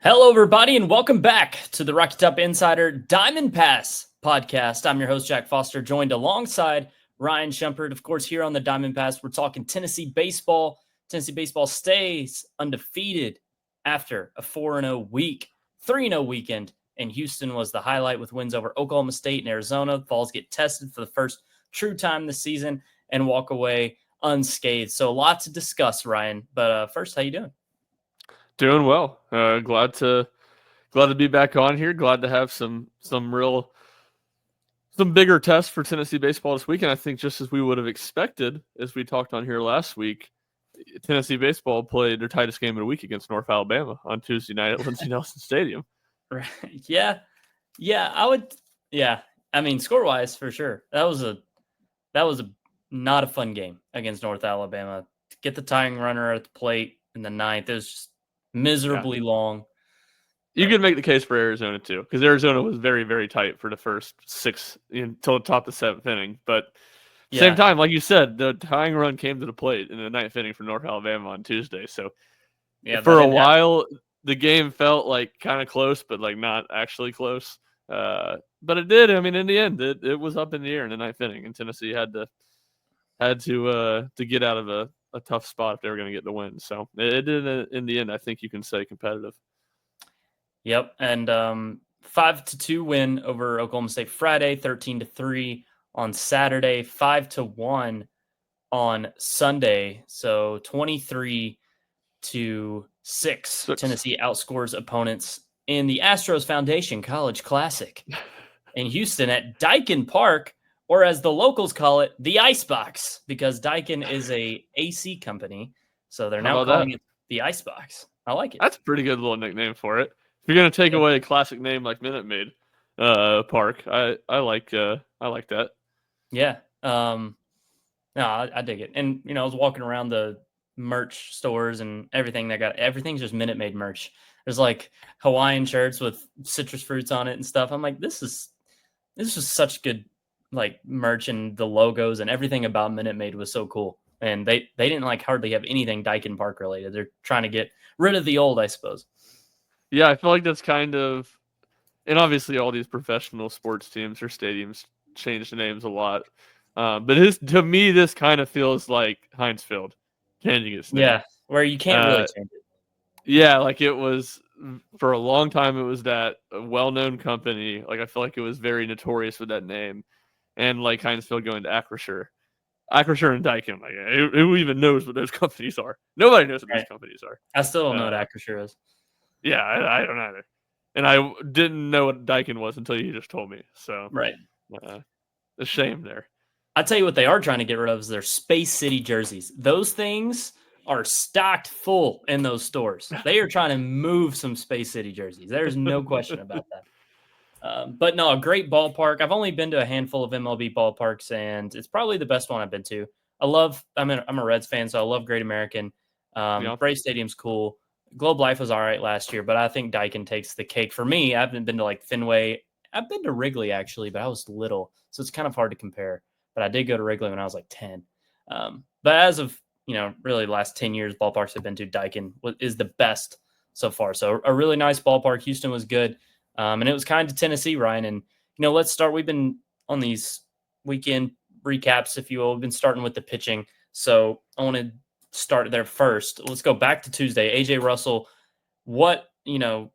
Hello, everybody, and welcome back to the Rocky Top Insider Diamond Pass podcast. I'm your host, Jack Foster, joined alongside Ryan Schumpert. Of course, here on the Diamond Pass, we're talking Tennessee baseball. Tennessee baseball stays undefeated after a 4-0 week, 3-0 weekend, and Houston was the highlight with wins over Oklahoma State and Arizona. Vols get tested for the first true time this season and walk away unscathed. So a lot to discuss, Ryan. But first, how you doing? Doing well. Glad to be back on here. Glad to have some bigger tests for Tennessee baseball this weekend. I think just as we would have expected, as we talked on here last week, Tennessee baseball played their tightest game of the week against North Alabama on Tuesday night at Lindsey Nelson Stadium. Right. Yeah. I would. Yeah. I mean, score wise, for sure. That was a not a fun game against North Alabama. To get the tying runner at the plate in the ninth, it was just miserably long. You could make the case for Arizona too, because Arizona was very, very tight for the first six until the top of the seventh inning. But same time, like you said, the tying run came to the plate in the ninth inning for North Alabama on Tuesday. So for a while, the game felt like kind of close, but like not actually close. But it did. I mean, in the end, it was up in the air in the ninth inning, and Tennessee had to get out of a tough spot if they were going to get the win. So it did in the end. I think you can say competitive. Yep, and 5-2 win over Oklahoma State Friday, 13-3 on Saturday, 5-1 on Sunday. So 23-6. Tennessee outscores opponents in the Astros Foundation College Classic in Houston at Dyken Park, or as the locals call it, the Icebox, because Dyken is a AC company, so they're now calling it the Icebox. I like it. That's a pretty good little nickname for it. If you're gonna take away a classic name like Minute Maid Park, I like that. Yeah. No, I dig it. And I was walking around the merch stores and everything's just Minute Maid merch. There's like Hawaiian shirts with citrus fruits on it and stuff. I'm like, this is just such good like merch, and the logos and everything about Minute Maid was so cool. And they didn't like hardly have anything Dyken Park related. They're trying to get rid of the old, I suppose. Yeah, I feel like that's kind of, and obviously all these professional sports teams or stadiums change the names a lot. But to me, this kind of feels like Heinz Field changing its name. Yeah, where you can't really change it. Yeah, like it was for a long time. It was that well-known company. Like I feel like it was very notorious with that name, and like Heinz Field going to Acrisure and Dyken. Like who even knows what those companies are? Nobody knows what these companies are. I still don't know what Acrisure is. Yeah, I don't either. And I didn't know what Dyken was until you just told me. So right, a shame there. I'll tell you what they are trying to get rid of is their Space City jerseys. Those things are stocked full in those stores. They are trying to move some Space City jerseys. There's no question about that. But no, a great ballpark. I've only been to a handful of MLB ballparks, and it's probably the best one I've been to. I'm a Reds fan, so I love Great American. Brave Stadium's cool. Globe Life was all right last year, but I think Dyken takes the cake for me. I haven't been to like Fenway. I've been to Wrigley actually, but I was little, so it's kind of hard to compare. But I did go to Wrigley when I was like 10. But as of really the last 10 years, ballparks I've been to, Dyken is the best so far. So a really nice ballpark. Houston was good, and it was kind of Tennessee, Ryan. And let's start. We've been on these weekend recaps, if you will. We've been starting with the pitching, so I want to start there first. Let's go back to Tuesday. AJ Russell, what a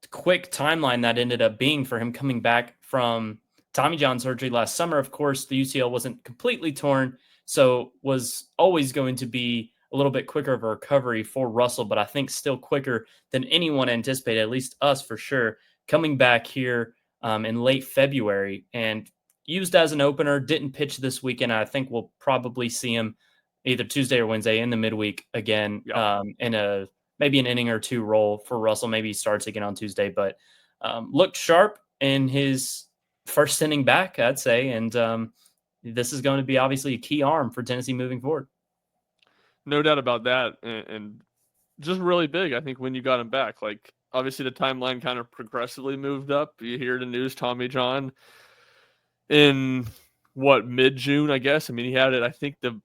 quick timeline that ended up being for him coming back from Tommy John surgery last summer. Of course, the UCL wasn't completely torn, so was always going to be a little bit quicker of a recovery for Russell, but I think still quicker than anyone anticipated, at least us for sure, coming back here in late February and used as an opener, didn't pitch this weekend. I think we'll probably see him either Tuesday or Wednesday in the midweek again, in maybe an inning or two role for Russell. Maybe he starts again on Tuesday, but looked sharp in his first inning back, I'd say. And this is going to be obviously a key arm for Tennessee moving forward. No doubt about that. And just really big, I think, when you got him back. Like, obviously the timeline kind of progressively moved up. You hear the news, Tommy John in mid-June, I guess. I mean, he had it, I think the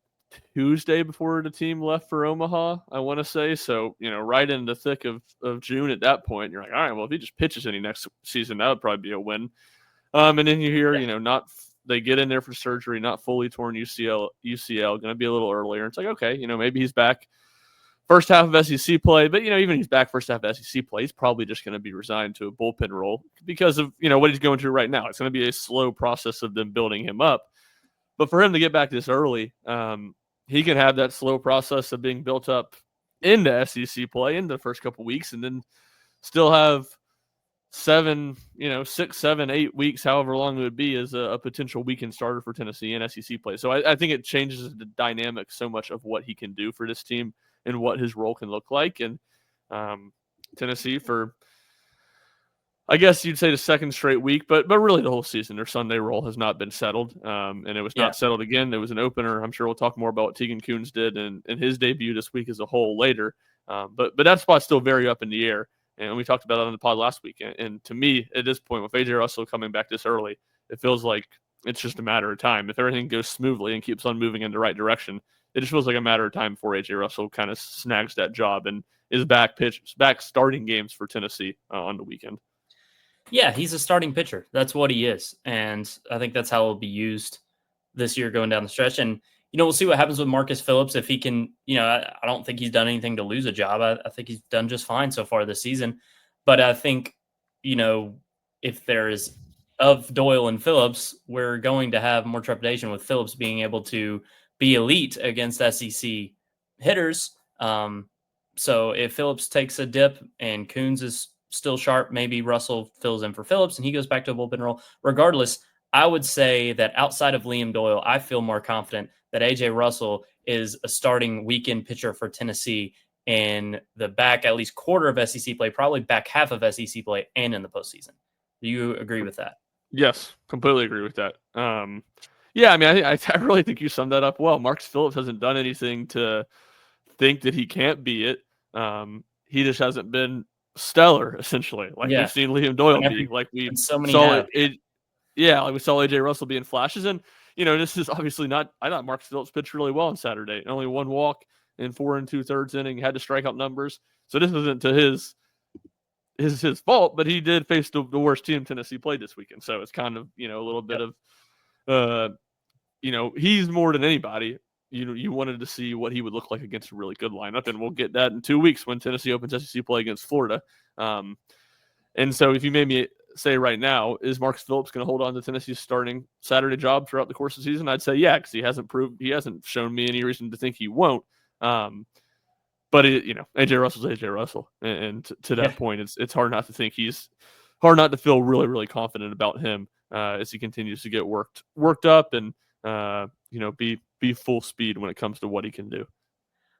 Tuesday before the team left for Omaha, I want to say. So, right in the thick of June at that point, you're like, all right, well, if he just pitches any next season, that would probably be a win. And then you hear, they get in there for surgery, not fully torn UCL, going to be a little earlier. It's like, okay, maybe he's back first half of SEC play, but even if he's back first half of SEC play, he's probably just going to be resigned to a bullpen role because of what he's going through right now. It's going to be a slow process of them building him up. But for him to get back this early, he can have that slow process of being built up into SEC play in the first couple weeks, and then still have 6, 7, 8 weeks, however long it would be, as a potential weekend starter for Tennessee in SEC play. So I think it changes the dynamic so much of what he can do for this team and what his role can look like. And Tennessee, for I guess you'd say the second straight week, but really the whole season, their Sunday role has not been settled, and it was not settled again. There was an opener. I'm sure we'll talk more about what Tegan Kuhns did and his debut this week as a whole later. But that spot's still very up in the air, and we talked about it on the pod last week. And to me, at this point, with A.J. Russell coming back this early, it feels like it's just a matter of time. If everything goes smoothly and keeps on moving in the right direction, it just feels like a matter of time before A.J. Russell kind of snags that job and is back starting games for Tennessee on the weekend. Yeah, he's a starting pitcher. That's what he is. And I think that's how he'll be used this year going down the stretch. And, we'll see what happens with Marcus Phillips. If he can, I don't think he's done anything to lose a job. I think he's done just fine so far this season. But I think, if there is of Doyle and Phillips, we're going to have more trepidation with Phillips being able to be elite against SEC hitters. So if Phillips takes a dip and Kuhns is still sharp, maybe Russell fills in for Phillips and he goes back to a bullpen role. Regardless, I would say that outside of Liam Doyle, I feel more confident that A.J. Russell is a starting weekend pitcher for Tennessee in the back at least quarter of SEC play, probably back half of SEC play, and in the postseason. Do you agree with that? Yes, completely agree with that. Yeah, I mean, I really think you summed that up well. Marcus Phillips hasn't done anything to think that he can't be it. He just hasn't been stellar, essentially, like we've seen Liam Doyle be, like we saw it. Yeah, like we saw A.J. Russell be in flashes, and this is obviously not. I thought Marcus Phillips pitched really well on Saturday. Only one walk in 4 2/3 inning, had to strikeout numbers. So this isn't to his fault, but he did face the worst team Tennessee played this weekend. So it's kind of a little bit of he's more than anybody. You wanted to see what he would look like against a really good lineup, and we'll get that in 2 weeks when Tennessee opens SEC play against Florida. And so if you made me say right now, is Marcus Phillips going to hold on to Tennessee's starting Saturday job throughout the course of the season? I'd say yeah, because he hasn't shown me any reason to think he won't. But A.J. Russell's A.J. Russell, and to that point, it's hard not to think hard not to feel really, really confident about him as he continues to get worked up and be full speed when it comes to what he can do.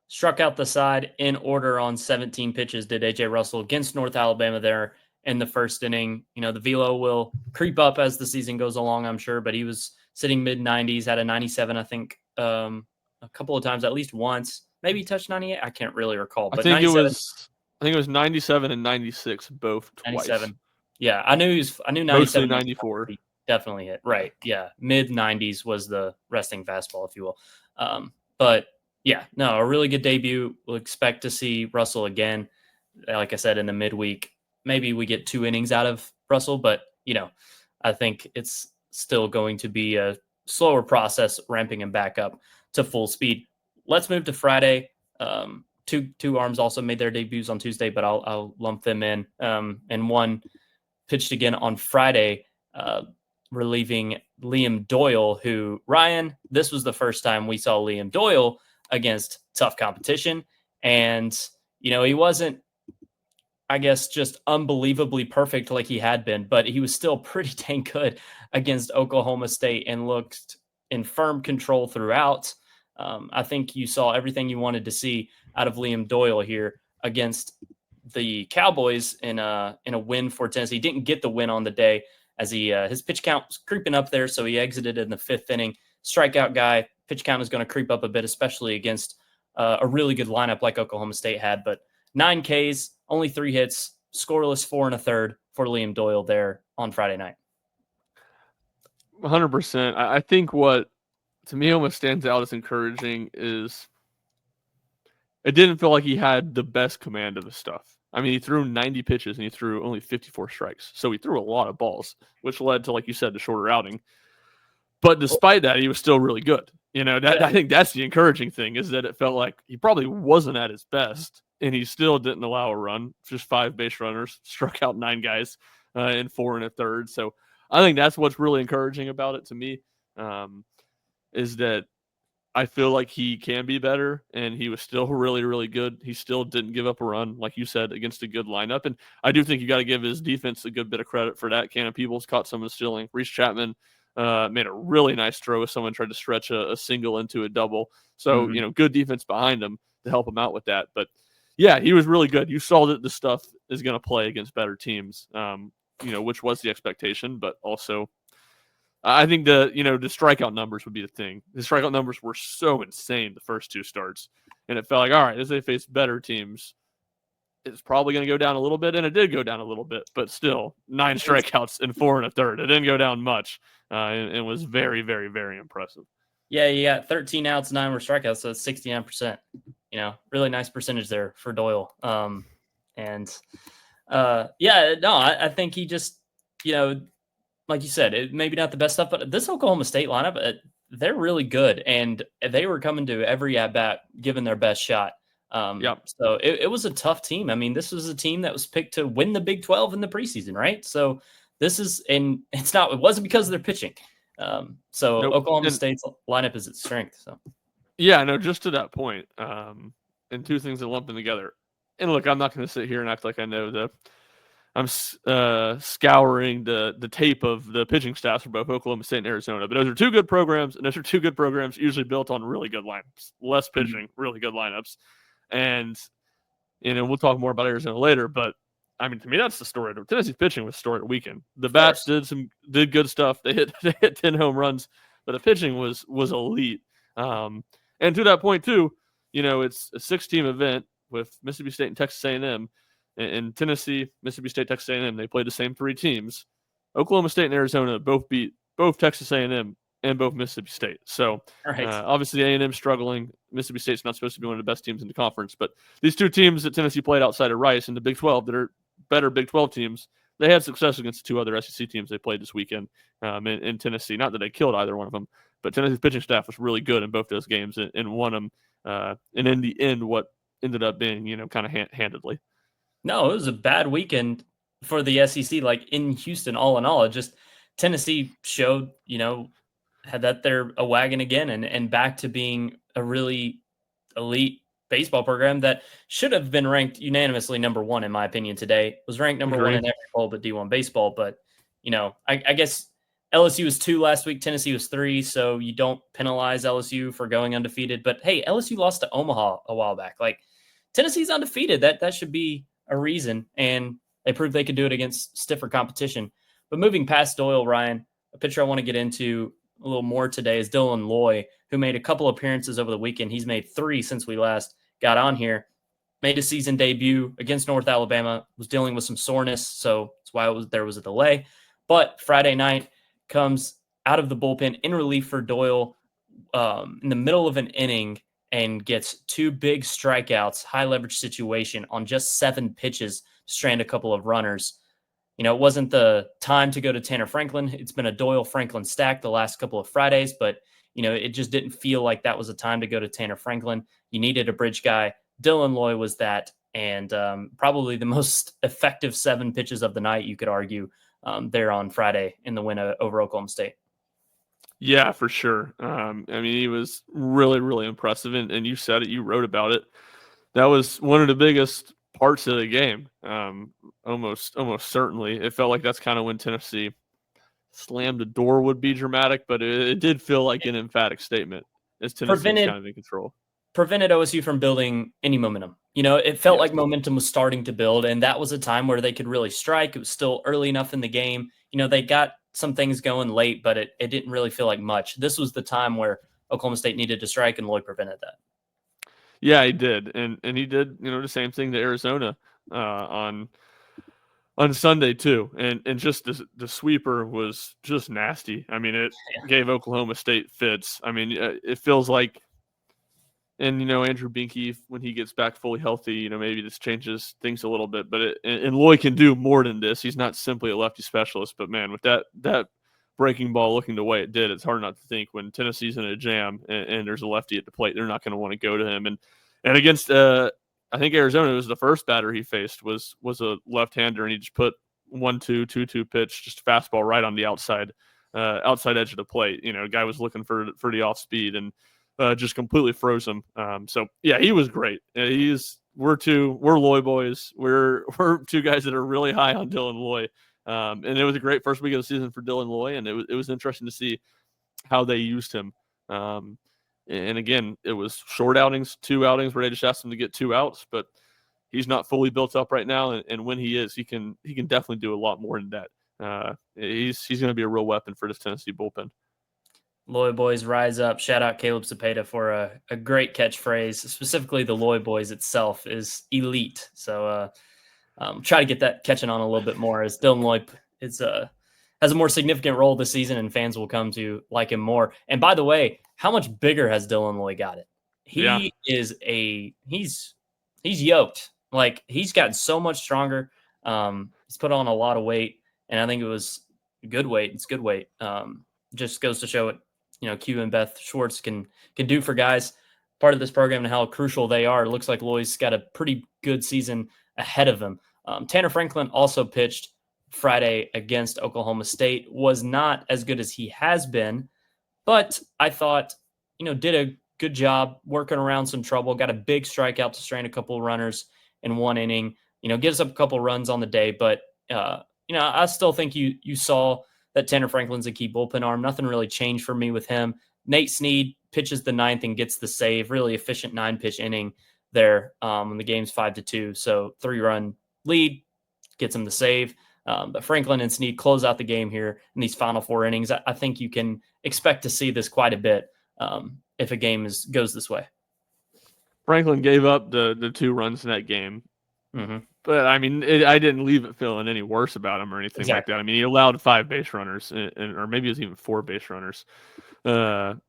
Struck out the side in order on 17 pitches did A.J. Russell against North Alabama there in the first inning. The velo will creep up as the season goes along, I'm sure, but he was sitting mid-90s, had a 97, I think, a couple of times, at least once. Maybe he touched 98. I can't really recall. But I think it was 97 and 96 both twice. 97. Yeah, I knew 97. Mostly 94. Definitely hit. Right. Yeah. Mid-90s was the resting fastball, if you will. But yeah, no, a really good debut. We'll expect to see Russell again. Like I said, in the midweek, maybe we get 2 innings out of Russell, but I think it's still going to be a slower process ramping him back up to full speed. Let's move to Friday. Two arms also made their debuts on Tuesday, but I'll lump them in. And one pitched again on Friday, relieving Liam Doyle, who, Ryan, this was the first time we saw Liam Doyle against tough competition. And, he wasn't, I guess, just unbelievably perfect like he had been, but he was still pretty dang good against Oklahoma State and looked in firm control throughout. I think you saw everything you wanted to see out of Liam Doyle here against the Cowboys in a win for Tennessee. He didn't get the win on the day as his pitch count was creeping up there, so he exited in the 5th inning. Strikeout guy, pitch count is going to creep up a bit, especially against a really good lineup like Oklahoma State had. But 9 Ks, only 3 hits, scoreless 4 1/3 for Liam Doyle there on Friday night. 100%. I think what to me almost stands out as encouraging is it didn't feel like he had the best command of his stuff. I mean, he threw 90 pitches and he threw only 54 strikes. So he threw a lot of balls, which led to, like you said, the shorter outing. But despite that, he was still really good. I think that's the encouraging thing is that it felt like he probably wasn't at his best, and he still didn't allow a run. Just 5 base runners, struck out 9 guys in 4 1/3. So I think that's what's really encouraging about it to me, is that I feel like he can be better, and he was still really, really good. He still didn't give up a run, like you said, against a good lineup. And I do think you got to give his defense a good bit of credit for that. Cannon Peebles caught some of the stealing. Reese Chapman made a really nice throw if someone tried to stretch a single into a double. So, good defense behind him to help him out with that. But, yeah, he was really good. You saw that the stuff is going to play against better teams, which was the expectation, but also I think the strikeout numbers would be the thing. The strikeout numbers were so insane the first 2 starts, and it felt like, all right, as they face better teams, it's probably going to go down a little bit, and it did go down a little bit, but still 9 strikeouts in 4 1/3. It didn't go down much, and was very, very, very impressive. Yeah, you got 13 outs, 9 were strikeouts, so it's 69%. Really nice percentage there for Doyle. I think he just, like you said, maybe not the best stuff, but this Oklahoma State lineup, they're really good, and they were coming to every at-bat, giving their best shot. So it was a tough team. I mean, this was a team that was picked to win the Big 12 in the preseason, right? So it wasn't because of their pitching. Nope. Oklahoma State's lineup is its strength. So yeah, no, just to that point, and 2 things that lump them together. And look, I'm not going to sit here and act like I know I'm scouring the tape of the pitching staffs for both Oklahoma State and Arizona. But those are 2 good programs, and those are 2 good programs usually built on really good lineups. Less pitching, really good lineups. And, we'll talk more about Arizona later, but, I mean, to me, that's the story. Tennessee's pitching was the story of the weekend. The bats did good stuff. They hit 10 home runs, but the pitching was elite. And to that point, too, it's a 6-team event with Mississippi State and Texas A&M. In Tennessee, Mississippi State, Texas A&M, they played the same 3 teams. Oklahoma State and Arizona both beat both Texas A&M and both Mississippi State. So obviously A&M struggling. Mississippi State's not supposed to be one of the best teams in the conference. But these 2 teams that Tennessee played outside of Rice in the Big 12 that are better Big 12 teams, they had success against the 2 other SEC teams they played this weekend in Tennessee. Not that they killed either one of them, but Tennessee's pitching staff was really good in both those games and won them. And in the end, what ended up being, kind of handedly. No, it was a bad weekend for the SEC. Like in Houston, all in all, it just Tennessee showed, had that they're a wagon again and back to being a really elite baseball program that should have been ranked unanimously number 1, in my opinion, today. Was ranked number 1 in every poll but D1 baseball. But, I guess LSU was 2 last week. Tennessee was 3. So you don't penalize LSU for going undefeated. But hey, LSU lost to Omaha a while back. Like Tennessee's undefeated. That should be a reason, and they proved they could do it against stiffer competition. But moving past Doyle, Ryan, a pitcher I want to get into a little more today is Dylan Loy, who made a couple appearances over the weekend. He's made 3 since we last got on here. Made a season debut against North Alabama, was dealing with some soreness, so that's why there was a delay. But Friday night comes out of the bullpen in relief for Doyle in the middle of an inning and gets 2 big strikeouts, high leverage situation on just 7 pitches to strand a couple of runners. It wasn't the time to go to Tanner Franklin. It's been a Doyle-Franklin stack the last couple of Fridays, but, it just didn't feel like that was a time to go to Tanner Franklin. You needed a bridge guy. Dylan Loy was that, and probably the most effective 7 pitches of the night, you could argue, there on Friday in the win over Oklahoma State. Yeah, for sure. I mean, he was really, really impressive, and you said it, you wrote about it. That was one of the biggest parts of the game. Almost certainly. It felt like that's kind of when Tennessee slammed the door would be dramatic, but it did feel like an emphatic statement as Tennessee was kind of in control. Prevented OSU from building any momentum. It felt like momentum was starting to build, and that was a time where they could really strike. It was still early enough in the game. They got some things going late, but it didn't really feel like much. This was the time where Oklahoma State needed to strike, and Loy prevented that. Yeah, he did. And he did, the same thing to Arizona on on Sunday too, and just the sweeper was just nasty. I mean, it gave Oklahoma State fits. I mean, it feels like, and Andrew Binke, when he gets back fully healthy, maybe this changes things a little bit. But and Loy can do more than this. He's not simply a lefty specialist. But man, with that breaking ball looking the way it did, it's hard not to think when Tennessee's in a jam and there's a lefty at the plate, they're not going to want to go to him. And against I think Arizona, was the first batter he faced was a left-hander, and he just put 1-2, 2-2 pitch, just fastball right on the outside edge of the plate. The guy was looking for the off speed and just completely froze him. So yeah, he was great. We're Loy boys. We're two guys that are really high on Dylan Loy. And it was a great first week of the season for Dylan Loy, and it was interesting to see how they used him. And again, it was short outings, 2 outings where they just asked him to get 2 outs, but he's not fully built up right now. And when he is, he can definitely do a lot more than that. He's going to be a real weapon for this Tennessee bullpen. Loy boys rise up. Shout out Caleb Cepeda for a great catchphrase. Specifically, the Loy boys itself is elite. So try to get that catching on a little bit more, as Dylan Loy has a more significant role this season, and fans will come to like him more. And by the way, how much bigger has Dylan Loy got it? He's yoked. Like, he's gotten so much stronger. He's put on a lot of weight, and I think it was good weight. It's good weight. Just goes to show what Q and Beth Schwartz can do for guys part of this program and how crucial they are. It looks like Loy's got a pretty good season ahead of him. Tanner Franklin also pitched Friday against Oklahoma State, was not as good as he has been, but I thought, did a good job working around some trouble, got a big strikeout to strain a couple of runners in 1 inning, gives up a couple of runs on the day. But, I still think you saw that Tanner Franklin's a key bullpen arm. Nothing really changed for me with him. Nate Snead pitches the 9th and gets the save. Really efficient 9-pitch inning there. When the game's 5-2. So 3-run lead gets him the save. But Franklin and Snead close out the game here in these final 4 innings. I think you can expect to see this quite a bit if a game goes this way. Franklin gave up the 2 runs in that game. Mm-hmm. But, I mean, I didn't leave it feeling any worse about him or anything like that. I mean, he allowed 5 base runners, or maybe it was even 4 base runners. 4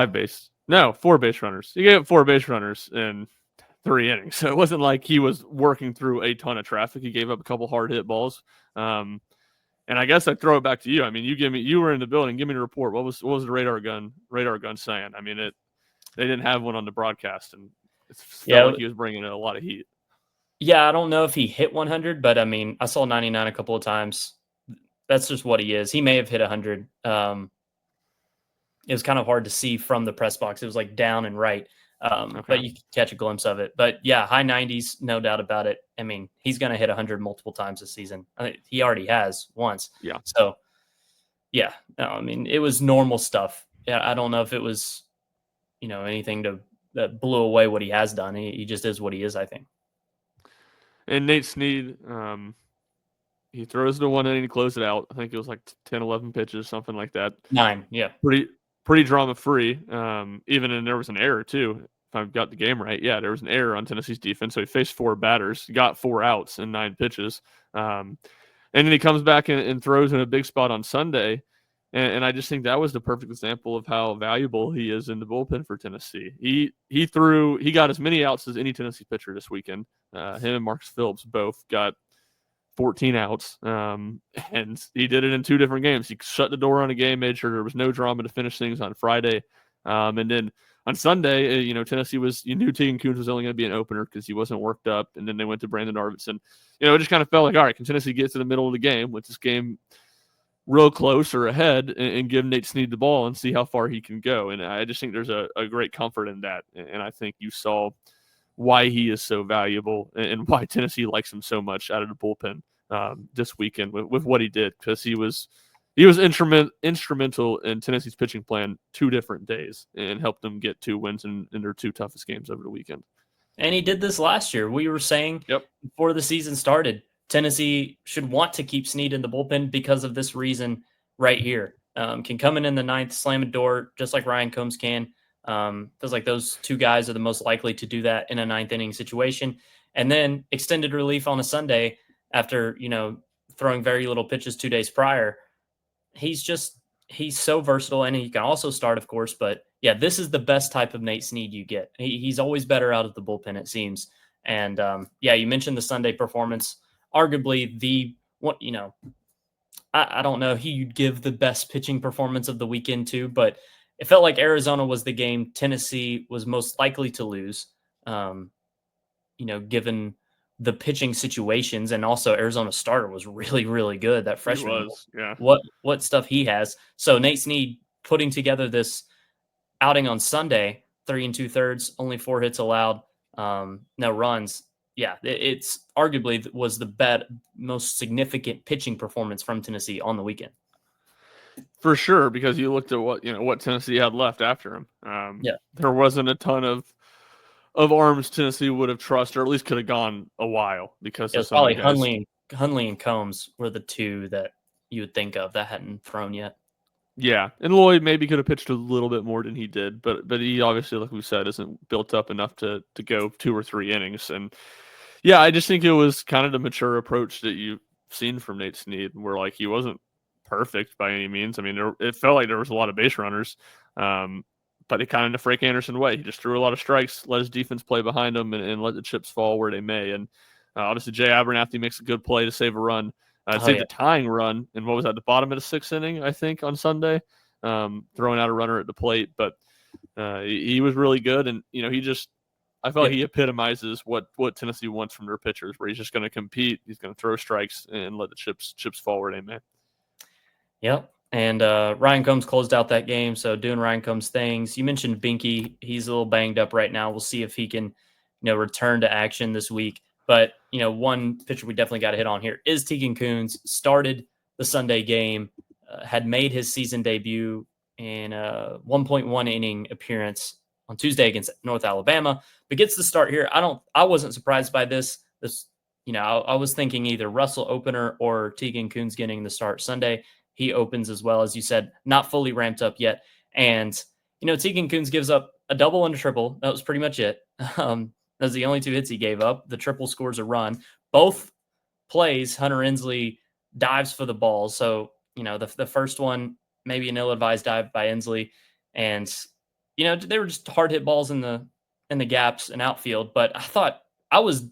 base runners. He gave up 4 base runners in 3 innings. So it wasn't like he was working through a ton of traffic. He gave up a couple hard hit balls. And I guess I'd throw it back to you. I mean, you were in the building. Give me the report. What was the radar gun saying? I mean, they didn't have one on the broadcast, and it felt like he was bringing in a lot of heat. Yeah, I don't know if he hit 100, but I mean, I saw 99 a couple of times. That's just what he is. He may have hit 100. It was kind of hard to see from the press box. It was like down and right. Okay. But you could catch a glimpse of it. But yeah, high 90s, no doubt about it. I mean, he's going to hit 100 multiple times this season. I mean, he already has once. Yeah. So, yeah, no, I mean, it was normal stuff. Yeah, I don't know if it was, anything that blew away what he has done. He just is what he is, I think. And Nate Snead, he throws the 1 inning to close it out. I think it was like 10, 11 pitches, something like that. 9, yeah. Pretty drama-free. And there was an error, too, if I've got the game right. Yeah, there was an error on Tennessee's defense. So he faced 4 batters, got 4 outs in 9 pitches. And then he comes back and throws in a big spot on Sunday. And I just think that was the perfect example of how valuable he is in the bullpen for Tennessee. He got as many outs as any Tennessee pitcher this weekend. Him and Marcus Phillips both got 14 outs, and he did it in 2 different games. He shut the door on a game, made sure there was no drama to finish things on Friday. And then on Sunday, Tennessee you knew Tegan Kuhns was only going to be an opener because he wasn't worked up, and then they went to Brandon Arvidsson. It just kind of felt like, all right, can Tennessee get to the middle of the game with this game real close or ahead and give Nate Snead the ball and see how far he can go. And I just think there's a great comfort in that. And I think you saw why he is so valuable and why Tennessee likes him so much out of the bullpen this weekend with what he did, because he was instrumental in Tennessee's pitching plan 2 different days and helped them get 2 wins in their 2 toughest games over the weekend. And he did this last year. We were saying before the season started, Tennessee should want to keep Snead in the bullpen because of this reason right here. Can come in the 9th, slam a door, just like Ryan Combs can. Feels like those 2 guys are the most likely to do that in a 9th inning situation. And then extended relief on a Sunday. after, throwing very little pitches 2 days prior. He's so versatile, and he can also start, of course. But yeah, this is the best type of Nate Snead you get. He's always better out of the bullpen, it seems. And yeah, you mentioned the Sunday performance, arguably the what I don't know who you'd give the best pitching performance of the weekend to, but it felt like Arizona was the game Tennessee was most likely to lose. Um, given the pitching situations, and also Arizona starter was really, really good. That He freshman, was, yeah. what stuff he has. So Nate Snead putting together this outing on Sunday, 3 2/3, only 4 hits allowed, no runs. Yeah, it's arguably was the most significant pitching performance from Tennessee on the weekend. For sure, because you looked at what Tennessee had left after him. Yeah, There wasn't a ton of arms Tennessee would have trusted, or at least could have gone a while because it of was some of the probably guys. Hunley and Combs were the two that you would think of that hadn't thrown yet. Yeah, and Loy maybe could have pitched a little bit more than he did, but he obviously, like we said, isn't built up enough to go 2 or 3 innings. And yeah, I just think it was kind of the mature approach that you've seen from Nate Snead, where like he wasn't perfect by any means. I mean, it felt like there was a lot of base runners, but it kind of in the Frank Anderson way. He just threw a lot of strikes, let his defense play behind him, and let the chips fall where they may. And obviously, Jay Abernathy makes a good play to save a run. Saved the tying run, and what was that, the bottom of the 6th inning, I think, on Sunday, throwing out a runner at the plate. But he was really good, and I felt like he epitomizes what Tennessee wants from their pitchers, where he's just going to compete, he's going to throw strikes, and let the chips fall where they may. Yep. And Ryan Combs closed out that game, so doing Ryan Combs things. You mentioned Binky. He's a little banged up right now. We'll see if he can, return to action this week. But, one pitcher we definitely got to hit on here is Tegan Kuhns. Started the Sunday game, had made his season debut in a 1.1 inning appearance on Tuesday against North Alabama, but gets the start here. I wasn't surprised by this. I was thinking either Russell opener or Tegan Kuhns getting the start Sunday. He opens as well, as you said, not fully ramped up yet. And, Tegan Kuhns gives up a double and a triple. That was pretty much it. Those are the only 2 hits he gave up. The triple scores a run. Both plays, Hunter Inslee dives for the ball. So, the first one, maybe an ill-advised dive by Inslee. And, they were just hard hit balls in the gaps and outfield. But I thought I was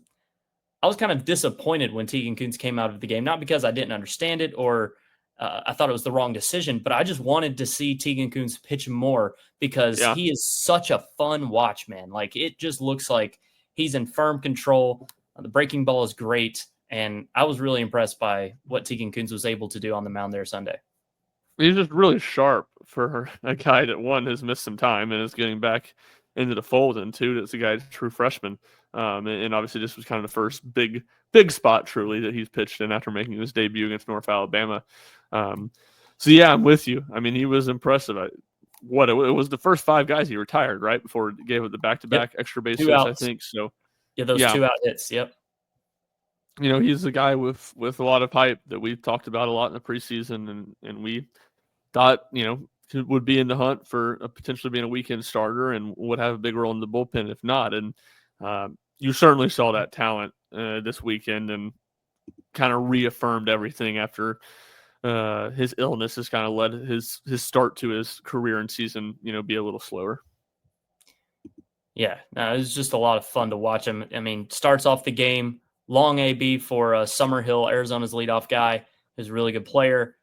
kind of disappointed when Tegan Kuhns came out of the game, not because I didn't understand it or I thought it was the wrong decision, but I just wanted to see Tegan Kuhns pitch more because he is such a fun watch, man. Like, it just looks like he's in firm control. The breaking ball is great, and I was really impressed by what Tegan Kuhns was able to do on the mound there Sunday. He's just really sharp for a guy that, one, has missed some time and is getting back into the fold, and 2, that's a guy, true freshman. And obviously this was kind of the first big spot, truly, that he's pitched in after making his debut against North Alabama. So yeah, I'm with you. I mean, he was impressive. It was the first 5 guys he retired, right, before he gave it the back-to-back extra base hits, I think. So yeah, those 2 out hits. Yep. He's a guy with a lot of hype that we've talked about a lot in the preseason, and we thought, would be in the hunt for potentially being a weekend starter and would have a big role in the bullpen if not. And you certainly saw that talent this weekend and kind of reaffirmed everything after his illness has kind of led his start to his career and season, be a little slower. Yeah, no, it was just a lot of fun to watch him. I mean, starts off the game, long AB for Summerhill, Arizona's leadoff guy, who's a really good player.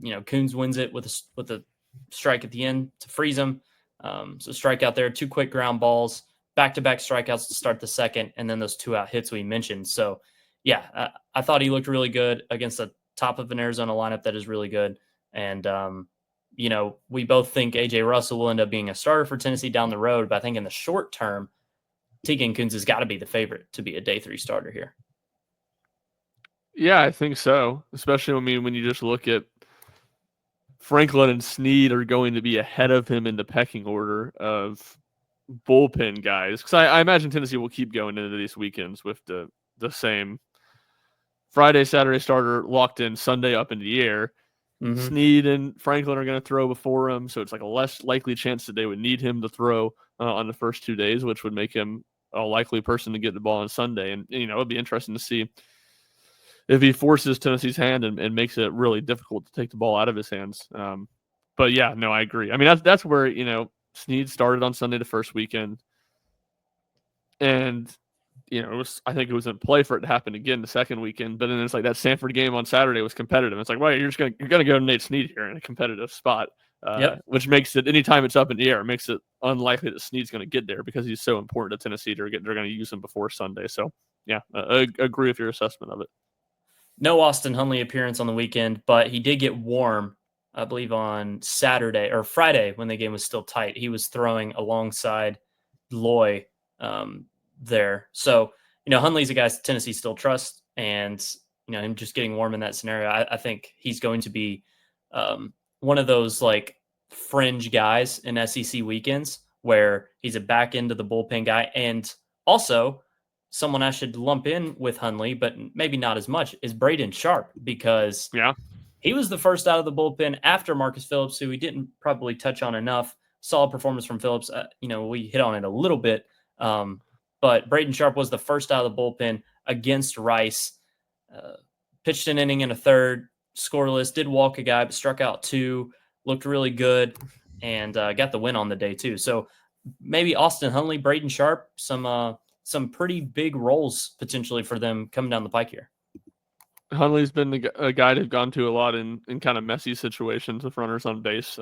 Kuhns wins it with a strike at the end to freeze him. So strikeout there, 2 quick ground balls, back-to-back strikeouts to start the second, and then those 2 out hits we mentioned. So, yeah, I thought he looked really good against the top of an Arizona lineup that is really good. And, we both think A.J. Russell will end up being a starter for Tennessee down the road, but I think in the short term, Tegan Kuhns has got to be the favorite to be a day 3 starter here. Yeah, I think so. Especially when you just look at Franklin and Snead are going to be ahead of him in the pecking order of bullpen guys. Because I imagine Tennessee will keep going into these weekends with the same Friday, Saturday starter locked in, Sunday up in the air. Mm-hmm. Snead and Franklin are going to throw before him, so it's like a less likely chance that they would need him to throw on the first 2 days, which would make him a likely person to get the ball on Sunday. And, it'd be interesting to see forces Tennessee's hand and makes it really difficult to take the ball out of his hands. But yeah, no, I agree. I mean, that's where, Snead started on Sunday the first weekend. And, I think it was in play for it to happen again the second weekend. But then it's like that Sanford game on Saturday was competitive. It's like, well, you're going to go to Nate Snead here in a competitive spot, which makes it, anytime it's up in the air, it makes it unlikely that Snead's going to get there because he's so important to Tennessee. They're going to use him before Sunday. So, yeah, I agree with your assessment of it. No Austin Hunley appearance on the weekend, but he did get warm, I believe, on Saturday or Friday when the game was still tight. He was throwing alongside Loy there. So, Hunley's a guy Tennessee still trusts, and, him just getting warm in that scenario, I think he's going to be one of those like fringe guys in SEC weekends where he's a back end of the bullpen guy. And also, someone I should lump in with Hunley, but maybe not as much, is Brayden Sharp, because he was the first out of the bullpen after Marcus Phillips, who we didn't probably touch on enough. Solid performance from Phillips. We hit on it a little bit, but Brayden Sharp was the first out of the bullpen against Rice. Pitched an inning and a third, scoreless, did walk a guy, but struck out 2, looked really good, and got the win on the day too. So maybe Austin Hunley, Brayden Sharp, some pretty big roles potentially for them coming down the pike here. Hunley's been a guy they've gone to a lot in kind of messy situations with runners on base.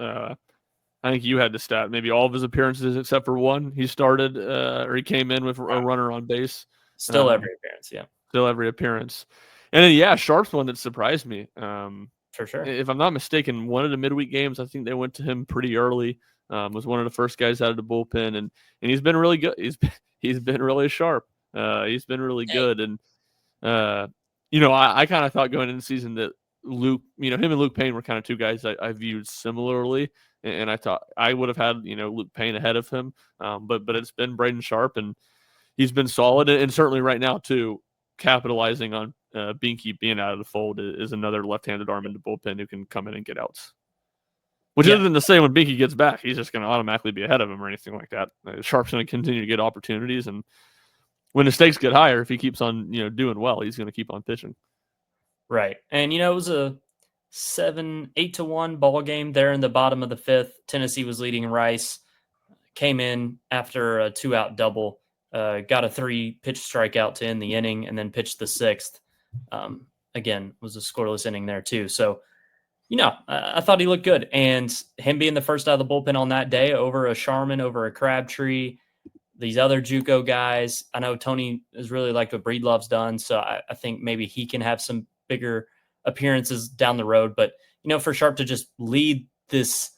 I think you had the stat. Maybe all of his appearances except for one, he started or he came in with a runner on base. Still every appearance, yeah. Still every appearance. And then, Sharp's one that surprised me. For sure. If I'm not mistaken, one of the midweek games, I think they went to him pretty early. Was one of the first guys out of the bullpen, and he's been really good. He's been really sharp. He's been really good, and I kind of thought going into the season that Luke, him and Luke Payne were kind of two guys I viewed similarly, and I thought I would have had Luke Payne ahead of him, but it's been Brayden Sharp, and he's been solid, and certainly right now too, capitalizing on Binky being out of the fold is another left-handed arm in the bullpen who can come in and get outs. Which isn't to say when Binky gets back, he's just going to automatically be ahead of him or anything like that. Sharp's going to continue to get opportunities, and when the stakes get higher, if he keeps on doing well, he's going to keep on pitching. Right, and it was a 8-1 ball game there in the bottom of the 5th. Tennessee was leading Rice, came in after a 2-out double, got a 3-pitch strikeout to end the inning, and then pitched the 6th. Again, was a scoreless inning there too. So, I thought he looked good. And him being the first out of the bullpen on that day over a Sharman, over a Crabtree, these other JUCO guys. I know Tony has really liked what Breedlove's done, so I think maybe he can have some bigger appearances down the road. But, for Sharp to just lead this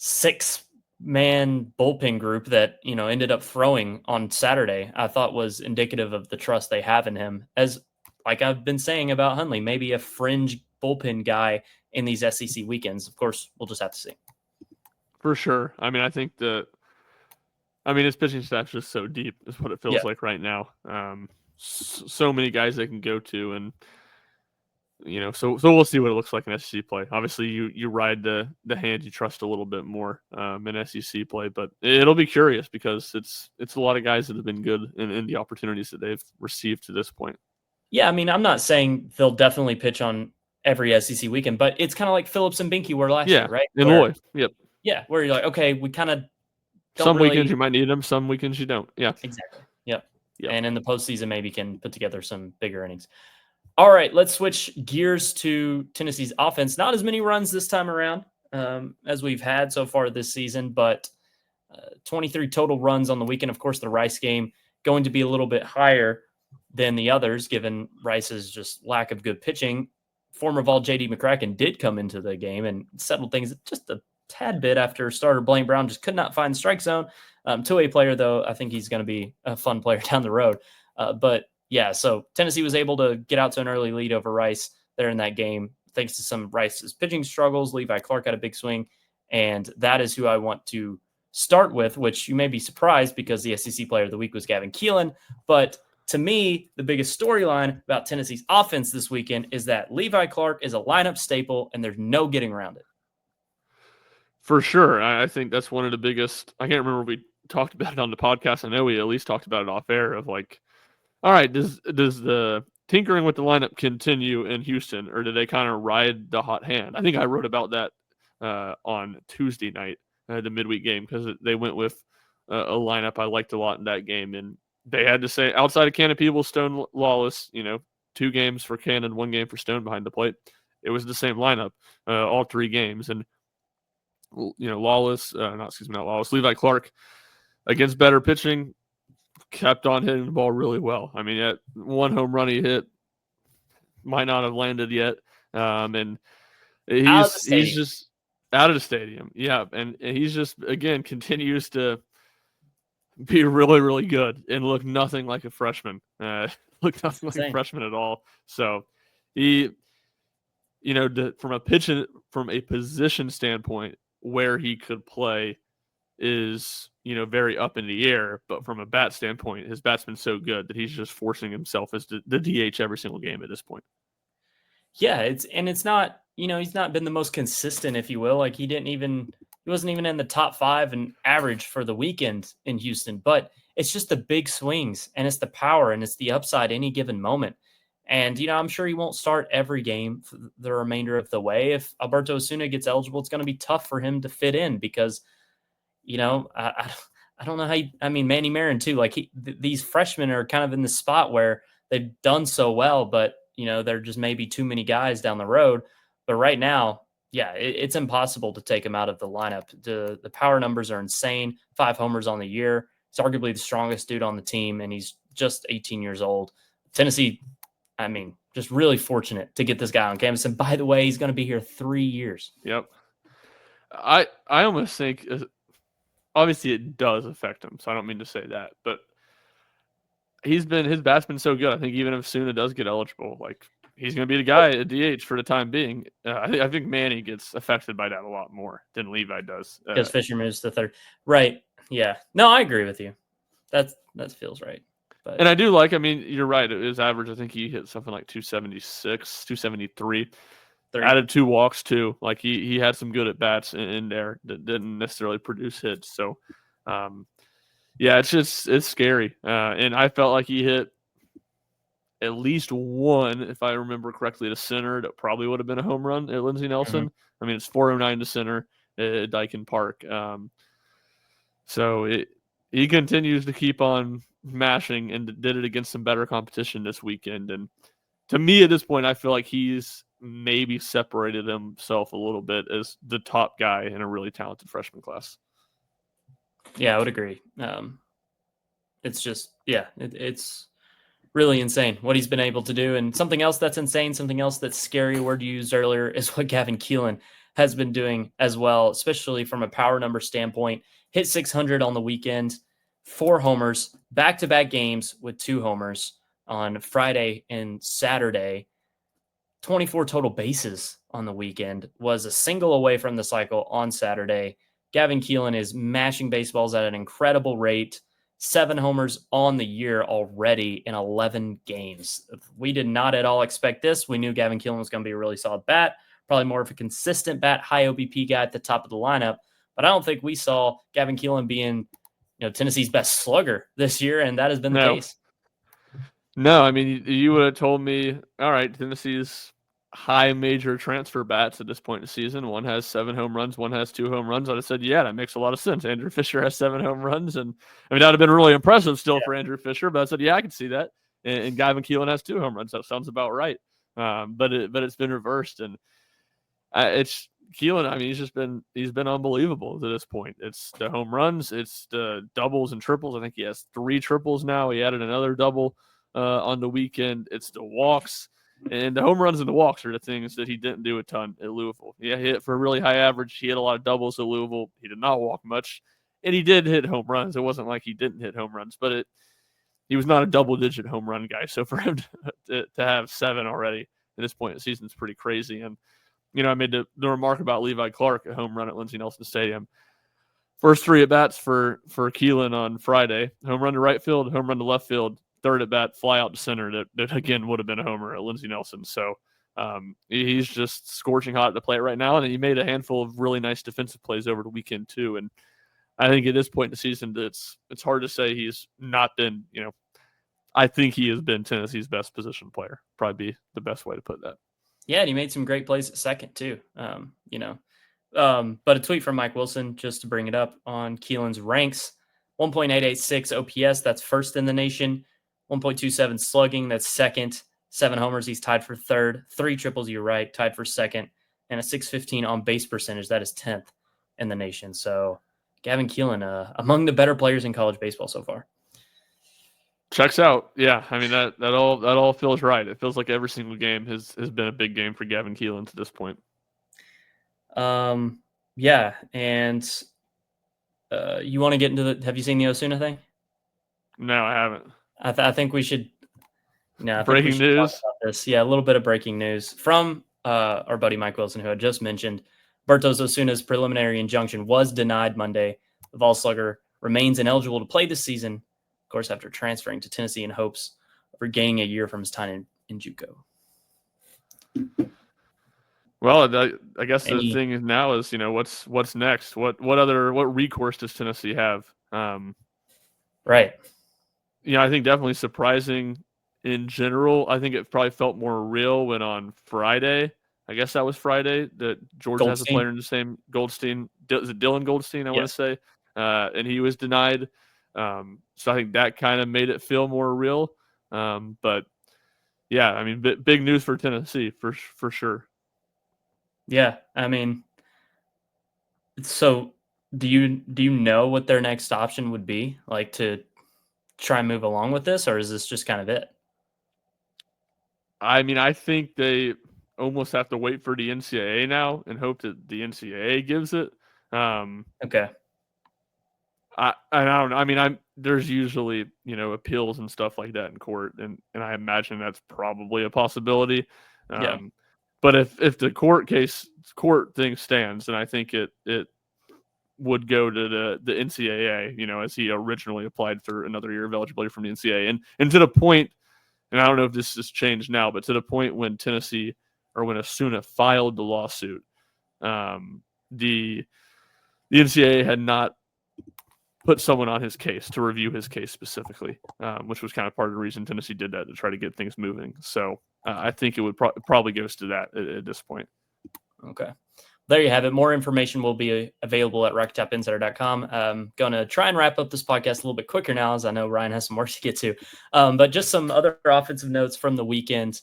6-man bullpen group that, ended up throwing on Saturday, I thought was indicative of the trust they have in him. As, like I've been saying about Hunley, maybe a fringe bullpen guy in these SEC weekends. Of course, we'll just have to see. For sure. I mean, I think his pitching staff's just so deep is what it feels like right now. So many guys they can go to, and so we'll see what it looks like in SEC play. Obviously, you ride the hand you trust a little bit more in SEC play, but it'll be curious because it's a lot of guys that have been good in the opportunities that they've received to this point. Yeah, I mean, I'm not saying they'll definitely pitch on every SEC weekend, but it's kind of like Phillips and Binky were last year, right? And Loy. Yep. Yeah, where you're like, okay, we kind of some weekends you might need them, some weekends you don't. Yeah, exactly. Yep. And in the postseason, maybe can put together some bigger innings. All right, let's switch gears to Tennessee's offense. Not as many runs this time around as we've had so far this season, but 23 total runs on the weekend. Of course, the Rice game going to be a little bit higher than the others, given Rice's just lack of good pitching. Former Vol J.D. McCracken did come into the game and settled things just a tad bit after starter Blaine Brown just could not find the strike zone. 2A player, though, I think he's going to be a fun player down the road. But so Tennessee was able to get out to an early lead over Rice there in that game, thanks to some Rice's pitching struggles. Levi Clark had a big swing, and that is who I want to start with, which you may be surprised because the SEC player of the week was Gavin Kilen. But to me, the biggest storyline about Tennessee's offense this weekend is that Levi Clark is a lineup staple, and there's no getting around it. For sure. I think that's one of the biggest. I can't remember if we talked about it on the podcast. I know we at least talked about it off air of like, all right, does the tinkering with the lineup continue in Houston, or do they kind of ride the hot hand? I think I wrote about that on Tuesday night, the midweek game, because they went with a lineup I liked a lot in that game, and they had to say outside of Cannon Peebles, Stone, Lawless, 2 games for Cannon, 1 game for Stone behind the plate. It was the same lineup all 3 games, and Lawless, not Lawless, Levi Clark against better pitching kept on hitting the ball really well. I mean, that 1 home run he hit might not have landed yet, and he's just out of the stadium. Yeah, and he's just, again, continues to be really, really good and look nothing like a freshman. Look nothing like a freshman at all. So he, from a position standpoint, where he could play is, very up in the air. But from a bat standpoint, his bat's been so good that he's just forcing himself as the DH every single game at this point. Yeah, it's not, he's not been the most consistent, if you will. Like he wasn't even in the top 5 in average for the weekend in Houston, but it's just the big swings and it's the power and it's the upside any given moment. And, I'm sure he won't start every game for the remainder of the way. If Alberto Osuna gets eligible, it's going to be tough for him to fit in because, I don't know how Manny Marin too, like these freshmen are kind of in the spot where they've done so well, but there just may be too many guys down the road. But right now, yeah, it's impossible to take him out of the lineup. The power numbers are insane. 5 homers on the year. He's arguably the strongest dude on the team, and he's just 18 years old. Tennessee, just really fortunate to get this guy on campus. And by the way, he's going to be here 3 years. Yep. I almost think, obviously it does affect him, so I don't mean to say that, but his bat's been so good. I think even if Suna does get eligible, like he's going to be the guy at DH for the time being. I think Manny gets affected by that a lot more than Levi does. Because Fischer moves to 3rd. Right. Yeah. No, I agree with you. That feels right. But. And I do like, you're right. His average, I think he hit something like 276, 273. Added 2 walks too. Like he had some good at bats in there that didn't necessarily produce hits. So, yeah, it's scary. And I felt like he hit at least 1, if I remember correctly, to center. That probably would have been a home run at Lindsey Nelson. Mm-hmm. It's 409 to center at Dyken Park. So he continues to keep on mashing and did it against some better competition this weekend. And to me, at this point, I feel like he's maybe separated himself a little bit as the top guy in a really talented freshman class. Yeah, I would agree. It's just, it's really insane what he's been able to do. And something else that's insane, something else that's scary, a word you used earlier, is what Gavin Kilen has been doing as well, especially from a power number standpoint. Hit 600 on the weekend, 4 homers, back-to-back games with 2 homers on Friday and Saturday. 24 total bases on the weekend, was a single away from the cycle on Saturday. Gavin Kilen is mashing baseballs at an incredible rate. 7 homers on the year already in 11 games. We did not at all expect this. We knew Gavin Kilen was going to be a really solid bat, probably more of a consistent bat, high OBP guy at the top of the lineup. But I don't think we saw Gavin Kilen being, Tennessee's best slugger this year, and that has been the case. No, you would have told me, all right, Tennessee's high major transfer bats at this point in the season. One has 7 home runs, one has 2 home runs. I'd have said, yeah, that makes a lot of sense. Andrew Fischer has 7 home runs, and that would have been really impressive still for Andrew Fischer. But I said, yeah, I can see that. And Gavin Kilen has 2 home runs. That sounds about right. But it's been reversed, and it's Kilen. He's been unbelievable to this point. It's the home runs, it's the doubles and triples. I think he has 3 triples now. He added another double on the weekend. It's the walks. And the home runs and the walks are the things that he didn't do a ton at Louisville. Yeah, he hit for a really high average. He hit a lot of doubles at Louisville. He did not walk much. And he did hit home runs. It wasn't like he didn't hit home runs, but he was not a double-digit home run guy. So for him to have 7 already at this point in the season is pretty crazy. And, I made the remark about Levi Clark, a home run at Lindsey Nelson Stadium. First 3 at-bats for Kilen on Friday. Home run to right field, home run to left field. 3rd at bat, fly out to center that again would have been a homer at Lindsey Nelson. So he's just scorching hot at the plate right now, and he made a handful of really nice defensive plays over the weekend too. And I think at this point in the season, it's hard to say he's not been I think he has been Tennessee's best position player. Probably be the best way to put that. Yeah, and he made some great plays at second too. But a tweet from Mike Wilson, just to bring it up, on Kilen's ranks: 1.886 OPS, that's first in the nation. 1.27 slugging, that's second. 7 homers, he's tied for third. 3 triples, you're right, tied for second. And a 615 on base percentage, that is 10th in the nation. So Gavin Kilen, among the better players in college baseball so far. Checks out. Yeah, I mean that all feels right. It feels like every single game has been a big game for Gavin Kilen to this point. Yeah, and you want to get into have you seen the Osuna thing? No, I haven't. I think we should. Breaking news. Talk about this. Yeah, a little bit of breaking news from our buddy Mike Wilson, who I just mentioned. Alberto Osuna's preliminary injunction was denied Monday. The Vols slugger remains ineligible to play this season, of course, after transferring to Tennessee in hopes of regaining a year from his time in JUCO. Well, I guess the thing now is, what's next? What recourse does Tennessee have? Right. I think definitely surprising in general. I think it probably felt more real when on Friday, I guess that was Friday, that Georgia has a player in the same Goldstein. Is it Dylan Goldstein, I want to say? And he was denied. So I think that kind of made it feel more real. But yeah, I mean, big news for Tennessee for sure. Yeah, I mean, so do you know what their next option would be, like, to try and move along with this, or is this just kind of it? I mean, I think they almost have to wait for the NCAA now and hope that the NCAA gives it. Okay. I don't know. I mean, there's usually, appeals and stuff like that in court, and I imagine that's probably a possibility. Yeah. But if the court thing stands, then I think it would go to the NCAA, as he originally applied for another year of eligibility from the NCAA. And to the point, and I don't know if this has changed now, but to the point when Tennessee or when Osuna filed the lawsuit, the NCAA had not put someone on his case to review his case specifically, which was kind of part of the reason Tennessee did that, to try to get things moving. So I think it would probably goes to that at this point. Okay. There you have it. More information will be available at RocketTopInsider.com. I'm going to try and wrap up this podcast a little bit quicker now, as I know Ryan has some work to get to. But just some other offensive notes from the weekend.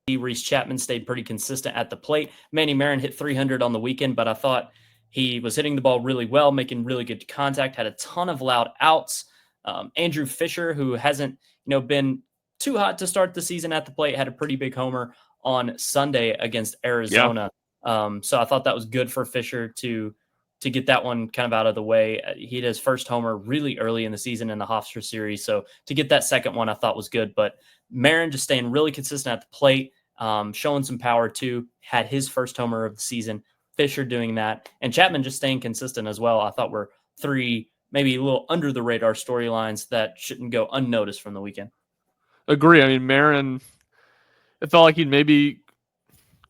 Reese Chapman stayed pretty consistent at the plate. Manny Marin hit 300 on the weekend, but I thought he was hitting the ball really well, making really good contact, had a ton of loud outs. Andrew Fischer, who hasn't been too hot to start the season at the plate, had a pretty big homer on Sunday against Arizona. Yeah. So I thought that was good for Fischer to get that one kind of out of the way. He had his first homer really early in the season in the Hofstra series. So to get that second one, I thought was good. But Marin just staying really consistent at the plate, showing some power too, had his first homer of the season. Fischer doing that, and Chapman just staying consistent as well. I thought were 3 maybe a little under the radar storylines that shouldn't go unnoticed from the weekend. Agree. I mean, Marin, it felt like he'd maybe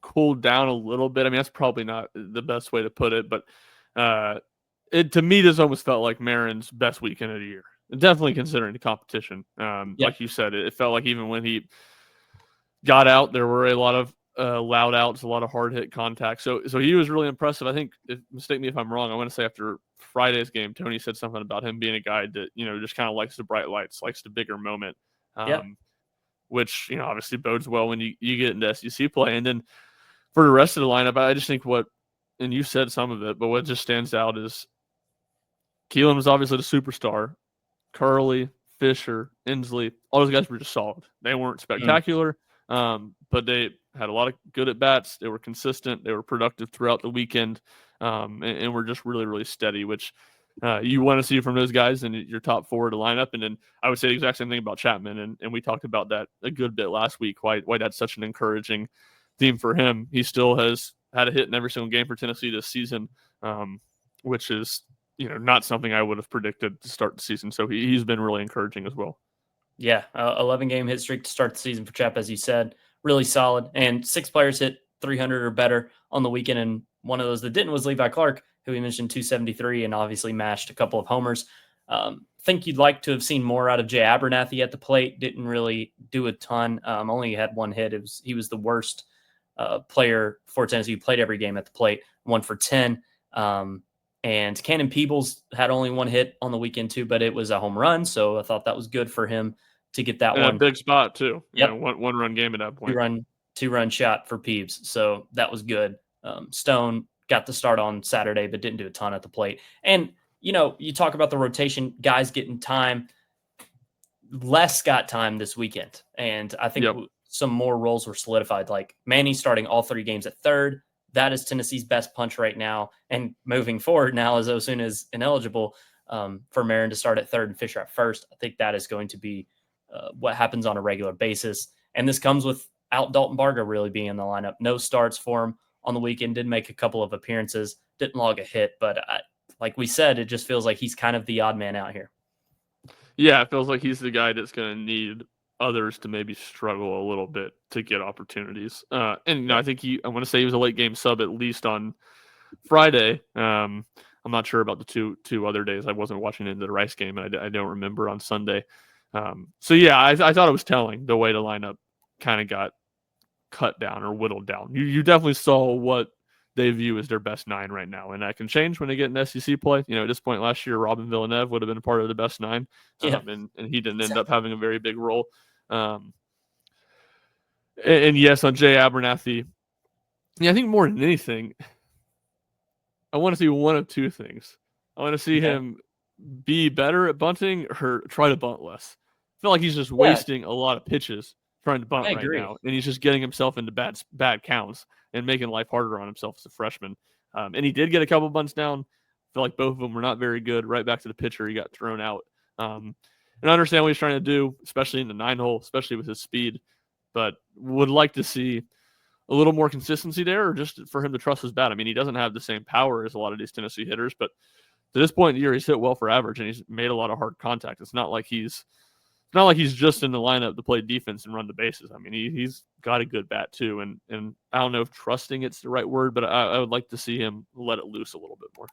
cooled down a little bit. I mean, that's probably not the best way to put it, but to me, this almost felt like Marin's best weekend of the year. Definitely considering the competition. Like you said, it felt like even when he got out, there were a lot of loud outs, a lot of hard hit contact. So he was really impressive. I think, mistake me if I'm wrong, I want to say after Friday's game, Tony said something about him being a guy that, just kind of likes the bright lights, likes the bigger moment, which, obviously bodes well when you get into SEC play. And then for the rest of the lineup, I just think and you said some of it, but what just stands out is Kilen was obviously the superstar. Curley, Fischer, Inslee, all those guys were just solid. They weren't spectacular, but they had a lot of good at-bats. They were consistent. They were productive throughout the weekend, and were just really, really steady, which you want to see from those guys in your top 4 of the lineup. And then I would say the exact same thing about Chapman, and we talked about that a good bit last week, why that's such an encouraging theme for him. He still has had a hit in every single game for Tennessee this season, which is not something I would have predicted to start the season. So he's been really encouraging as well. Yeah, 11-game hit streak to start the season for Chap, as you said. Really solid. And 6 players hit 300 or better on the weekend, and one of those that didn't was Levi Clark, who we mentioned 273 and obviously mashed a couple of homers. Think you'd like to have seen more out of Jay Abernathy at the plate. Didn't really do a ton. Only had one hit. He was the worst player for Tennessee who played every game at the plate. 1 for 10. And Cannon Peebles had only one hit on the weekend too, but it was a home run. So I thought that was good for him to get that and one. a big spot too. Yep. One run game at that point. Two run shot for Peebles. So that was good. Stone got the start on Saturday, but didn't do a ton at the plate. And, you talk about the rotation, guys getting time. Les got time this weekend. And I think some more roles were solidified. Like Manny starting all 3 games at third. That is Tennessee's best punch right now. And moving forward now, as Osuna is ineligible, for Marin to start at third and Fischer at first. I think that is going to be what happens on a regular basis. And this comes without Dalton Barga really being in the lineup. No starts for him on the weekend. Did make a couple of appearances. Didn't log a hit. But like we said, it just feels like he's kind of the odd man out here. Yeah, it feels like he's the guy that's going to need others to maybe struggle a little bit to get opportunities. I think I want to say he was a late game sub at least on Friday. I'm not sure about the two other days. I wasn't watching into the Rice game, and I don't remember on Sunday. I thought it was telling the way the lineup kind of got cut down or whittled down. You definitely saw what they view as their best 9 right now, and that can change when they get in SEC play. At this point last year, Robin Villeneuve would have been a part of the best 9, and he didn't end up having a very big role. And yes, on Jay Abernathy, I think more than anything, I want to see one of two things. I want to see him be better at bunting or try to bunt less. I feel like he's just wasting a lot of pitches trying to bunt right now, and he's just getting himself into bad counts and making life harder on himself as a freshman. And he did get a couple bunts down. I feel like both of them were not very good. Right back to the pitcher, he got thrown out. And I understand what he's trying to do, especially in the 9-hole, especially with his speed, but would like to see a little more consistency there, or just for him to trust his bat. I mean, he doesn't have the same power as a lot of these Tennessee hitters, but to this point in the year, he's hit well for average, and he's made a lot of hard contact. It's not like he's just in the lineup to play defense and run the bases. I mean, he's got a good bat too, and I don't know if trusting it's the right word, but I would like to see him let it loose a little bit more.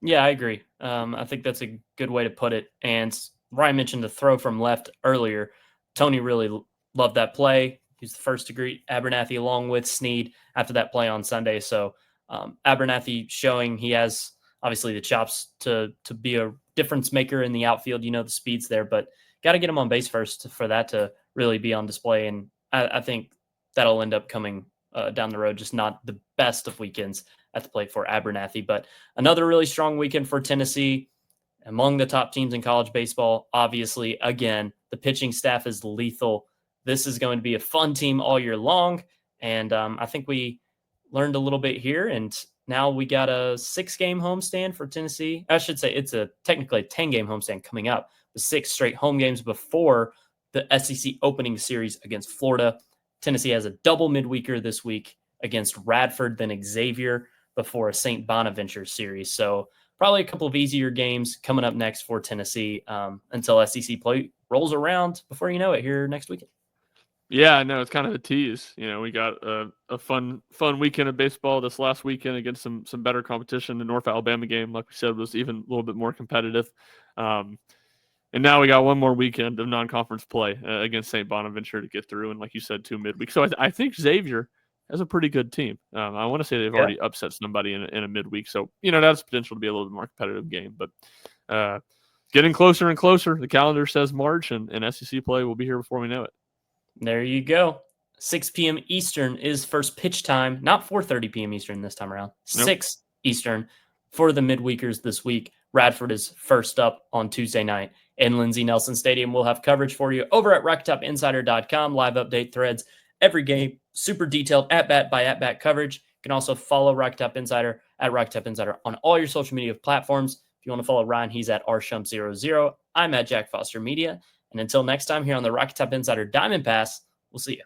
Yeah, I agree. I think that's a good way to put it. And Ryan mentioned the throw from left earlier. Tony really loved that play. He's the first to greet Abernathy along with Snead after that play on Sunday. So Abernathy showing he has obviously the chops to be a difference maker in the outfield. The speed's there, but got to get him on base first for that to really be on display. And I think that'll end up coming down the road, just not the best of weekends at the plate for Abernathy. But another really strong weekend for Tennessee, among the top teams in college baseball. Obviously, again, the pitching staff is lethal. This is going to be a fun team all year long. And I think we learned a little bit here. And now we got a 6-game homestand for Tennessee. I should say it's technically a 10-game homestand coming up. The 6 straight home games before the SEC opening series against Florida. Tennessee has a double midweeker this week against Radford, then Xavier, before a St. Bonaventure series. So probably a couple of easier games coming up next for Tennessee until SEC play rolls around before you know it here next weekend. Yeah, no, it's kind of a tease. We got a fun weekend of baseball this last weekend against some better competition. The North Alabama game, like we said, was even a little bit more competitive. And now we got one more weekend of non-conference play against St. Bonaventure to get through. And like you said, 2 midweek. So I think Xavier has a pretty good team. I want to say they've already upset somebody in a midweek. So, that's potential to be a little bit more competitive game. But getting closer and closer. The calendar says March, and SEC play will be here before we know it. There you go. 6 p.m. Eastern is first pitch time. Not 4:30 p.m. Eastern this time around. Nope. 6 Eastern for the midweekers this week. Radford is first up on Tuesday night in Lindsey Nelson Stadium. We'll have coverage for you over at RockTopInsider.com. Live update threads every game. Super detailed at-bat by at-bat coverage. You can also follow Rock Top Insider at Rock Top Insider on all your social media platforms. If you want to follow Ryan, he's at rshump00. I'm at Jack Foster Media. And until next time here on the Rocky Top Insider Diamond Pass, we'll see you.